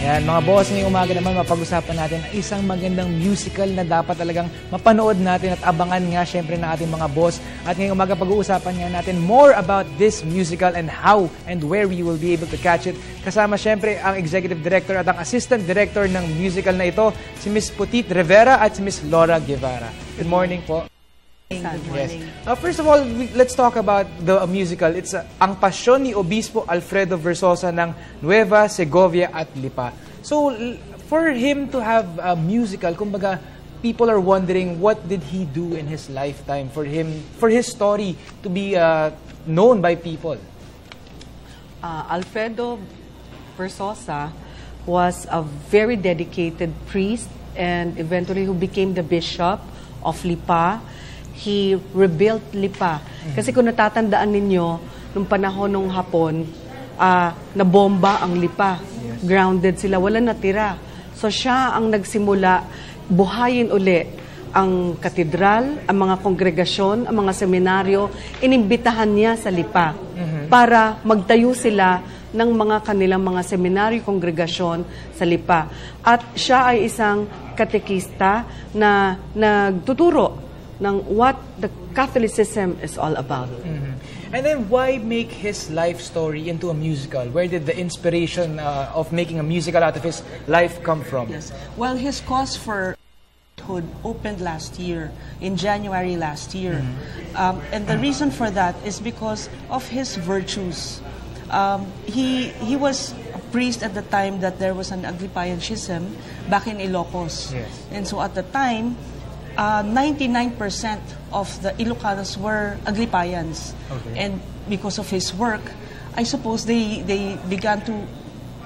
Ayan, mga boss, ngayong umaga naman mapag-usapan natin ang isang magandang musical na dapat talagang mapanood natin at abangan nga syempre ng ating mga boss. At ngayong umaga pag-uusapan nga natin more about this musical and how and where we will be able to catch it. Kasama syempre ang Executive Director at ang Assistant Director ng musical na ito, si Miss Putit Rivera at si Miss Laura Guevara. Good morning po. Yes. First of all, let's talk about the musical. It's Ang Pasyon ni Obispo Alfredo Versosa ng Nueva Segovia at Lipa. So, for him to have a musical, kumbaga, people are wondering what did he do in his lifetime for his story to be known by people. Alfredo Versosa was a very dedicated priest and eventually who became the bishop of Lipa. He rebuilt Lipa. Kasi kung natatandaan ninyo, nung panahon ng Hapon, nabomba ang Lipa. Yes. Grounded sila, wala natira. So siya ang nagsimula, buhayin uli ang katedral, ang mga kongregasyon, ang mga seminaryo, inimbitahan niya sa Lipa para magtayo sila ng mga kanilang mga seminaryo, kongregasyon sa Lipa. At siya ay isang katekista na nagtuturo ng what the Catholicism is all about. And then why make his life story into a musical? Where did the inspiration of making a musical out of his life come from? Yes. Well, his cause for hood opened last year, in January last year. And the reason for that is because of his virtues. He was a priest at the time that there was an Aglipayan schism back in Ilocos. Yes. And so at the time, 99% of the Ilocanos were Aglipayans. Okay. And because of his work, I suppose they began to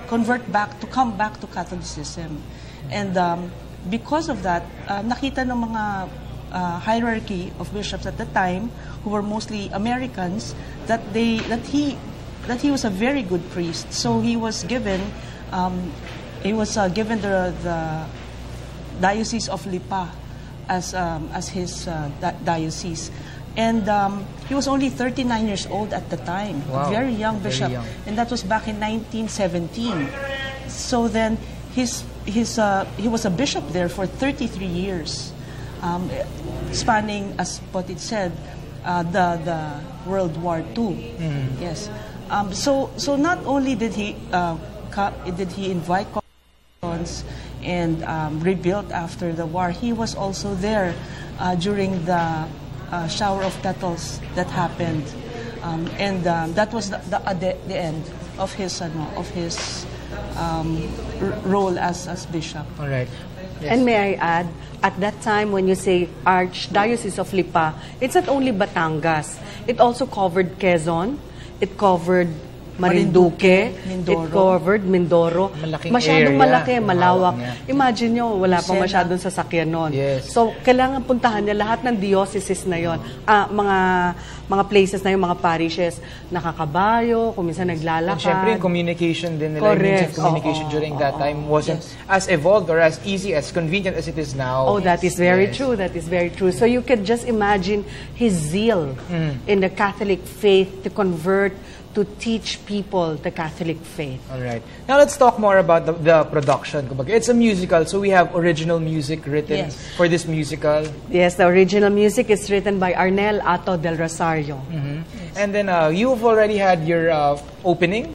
come back to Catholicism. And because of that, nakita ng mga hierarchy of bishops at the time, who were mostly Americans, that he was a very good priest. So he was given the Diocese of Lipa as his diocese. And he was only 39 years old at the time. Wow. A very young bishop. Very young. And that was back in 1917. So then he was a bishop there for 33 years, spanning, as Potit said, the World War II. Yes. So not only did he invite conferences and rebuilt after the war, he was also there during the shower of petals that happened, and that was the end of his role as bishop. All right. Yes. And may I add, at that time when you say Archdiocese of Lipa, it's not only Batangas. It also covered Quezon. It covered Marinduque, Mindoro. It covered Mindoro. Masyadong malaki, malawak. Imagine nyo, wala pa masyadong sasakyan nun. Yes. So, kailangan puntahan niya lahat ng dioceses na yon, mga places na yung mga parishes, nakakabayo, kung minsan naglalakad. And syempre, yung communication din nila, correct. Communication during that time wasn't as evolved or as easy, as convenient as it is now. Oh, that is very true. That is very true. So you can just imagine his zeal in the Catholic faith to convert, to teach people the Catholic faith. All right. Now let's talk more about the production. It's a musical, so we have original music written for this musical. Yes, the original music is written by Arnel Ato del Rosario. And then you've already had your opening,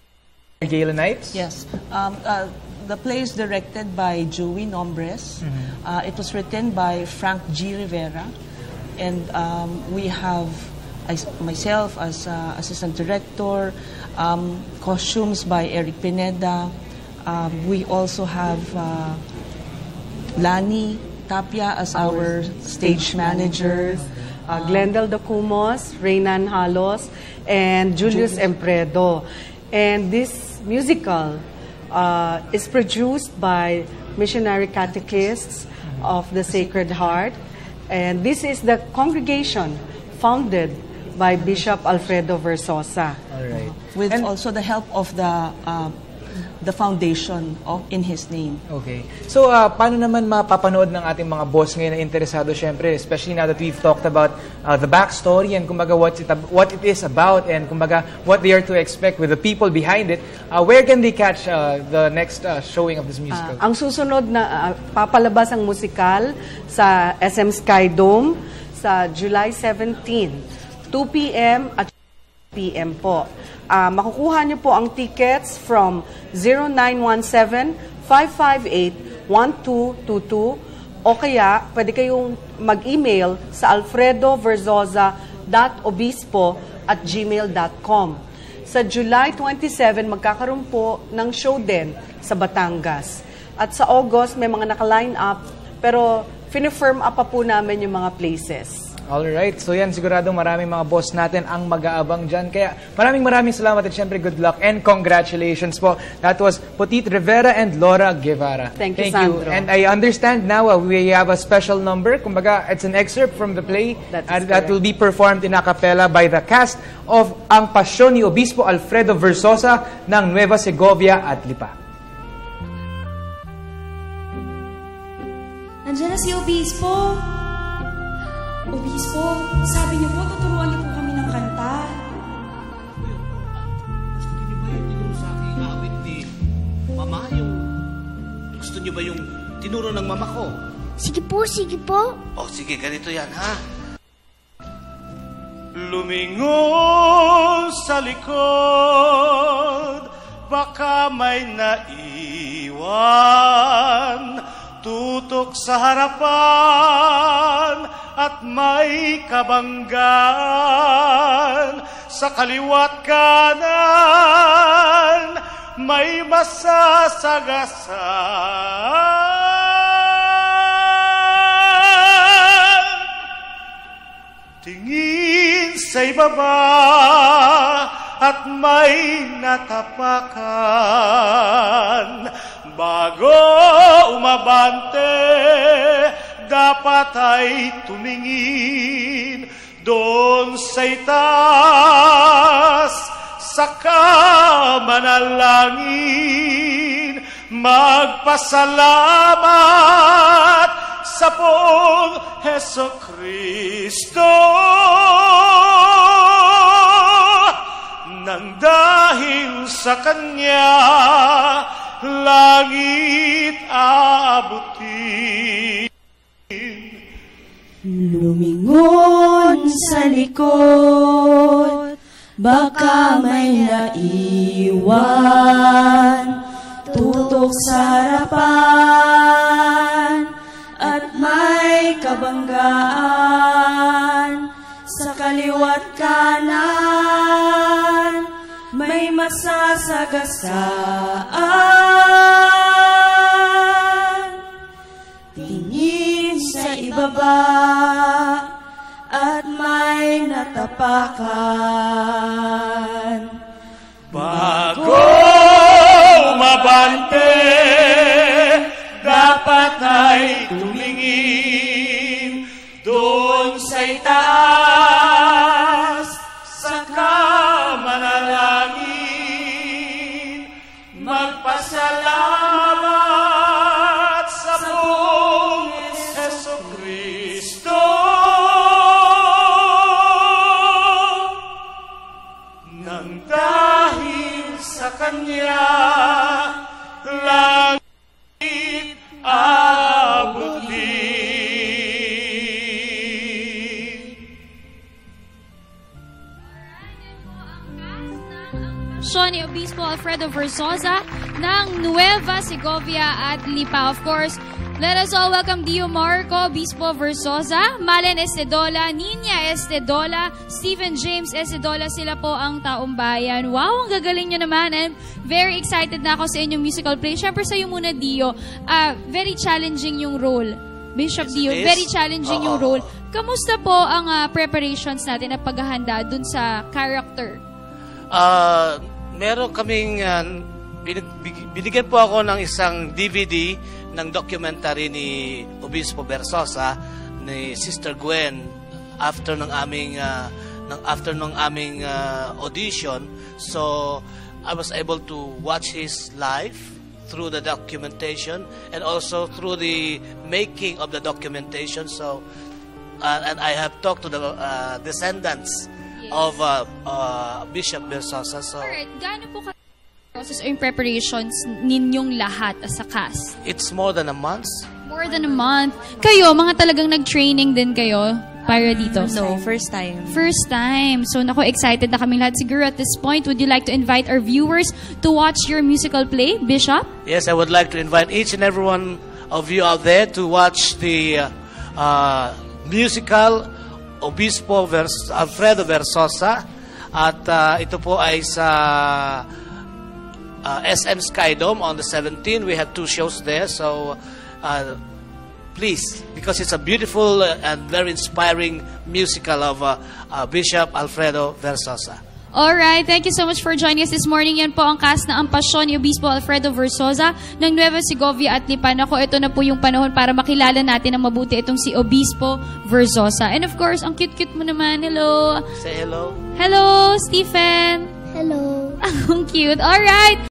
Gala Nights. Yes. The play is directed by Joey Nombres. It was written by Frank G. Rivera. And we have myself as assistant director, costumes by Eric Pineda. We also have Lani Tapia as our stage manager. Glendale Documos, Reynan Halos, and Julius Empredo. And this musical is produced by missionary catechists of the Sacred Heart. And this is the congregation founded by Bishop Alfredo Versosa. All right. With also the help of the the foundation in His name. Okay. So, paano naman mapapanood ng ating mga boss ngayon na interesado, syempre, especially now that we've talked about the backstory and kumbaga what it is about and kumbaga what they are to expect with the people behind it, where can they catch the next showing of this musical? Ang susunod na papalabas ang musikal sa SM Sky Dome sa July 17, 2 p.m. at p.m. po. Makukuha niyo po ang tickets from 0917-558-1222 o kaya pwede kayong mag-email sa alfredoverzosa.obispo@gmail.com. Sa July 27, magkakaroon po ng show din sa Batangas. At sa August, may mga naka-line up, pero fini-firm up pa po namin yung mga places. Alright, so yan, siguradong maraming mga boss natin ang mag-aabang dyan. Kaya maraming salamat at syempre good luck and congratulations po. That was Potit Rivera and Laura Guevara. Thank you, Sandro. And I understand now we have a special number. Kumbaga, it's an excerpt from the play that will be performed in a cappella by the cast of Ang Pasyon ni Obispo Alfredo Verzosa ng Nueva Segovia at Lipa. Nandiyan na si Obispo. Obispo, sabi niyo po, tuturuan niyo po kami ng kanta. Gusto niyo ba yung tinuro sa aking awit ni Mama? Gusto niyo ba yung tinuro ng Mama ko? Sige po, sige po. O sige, ganito yan, ha? Lumingon sa likod, baka may naiwan. Tutok sa harapan at may kabanggan. Sa kaliwat kanan may masasagasan. Tingin sa ibaba at may natapakan. Bago umabante, dapat ay tumingin doon sa itaas, saka manalangin, magpasalamat sa poong Hesukristo. Nang dahil sa Kanya, langit aabutin. Lumingon sa likod, baka may naiwan. Tutok sa harapan at may kabanggaan. Sa kaliwat kanan may masasagasaan. Tingin sa ibaba at may natapakan. Bago umabante, dapat ay tumingin doon sa itaas, saka manalangin, magpasalamat sa buong Hesukristo. Nang dahil sa Kanya, langit aabutin. Ni Obispo Alfredo Verzosa ng Nueva Segovia at Lipa. Of course, let us all welcome Dio Marco, Obispo Verzosa, Malen Estedola, Nina Estedola, Stephen James Estedola, sila po ang taong bayan. Wow, ang gagaling nyo naman and very excited na ako sa inyong musical play. Siyempre sa'yo muna, Dio, very challenging yung role. Bishop Dio, very challenging yung role. Kamusta po ang preparations natin at paghahanda dun sa character? Meron kaming binigyan po ako ng isang DVD ng documentary ni Obispo Verzosa ni Sister Gwen after ng aming audition. So I was able to watch his life through the documentation and also through the making of the documentation. So, and I have talked to the descendants of Bishop Versosa. So, Alright, gaano po process o yung preparations ninyong lahat as a cast? it's more than a month. More than a month. Kayo, mga talagang nag-training din kayo para dito? No, first time. First time. So, naku, excited na kami lahat. Siguro at this point, would you like to invite our viewers to watch your musical play, Bishop? Yes, I would like to invite each and every one of you out there to watch the musical Obispo Alfredo Versosa. At ito po ay sa SM Skydome on the 17th. We have 2 shows there. So, please, because it's a beautiful and very inspiring musical of Bishop Alfredo Versosa. Alright, thank you so much for joining us this morning. Yan po ang cast na Ang Pasyon ni Obispo Alfredo Versosa ng Nueva Segovia at Lipa. Ako, ito na po yung panahon para makilala natin ng mabuti itong si Obispo Versosa. And of course, ang cute-cute mo naman. Hello. Say hello. Hello, Stephen. Hello. Ang cute. Alright.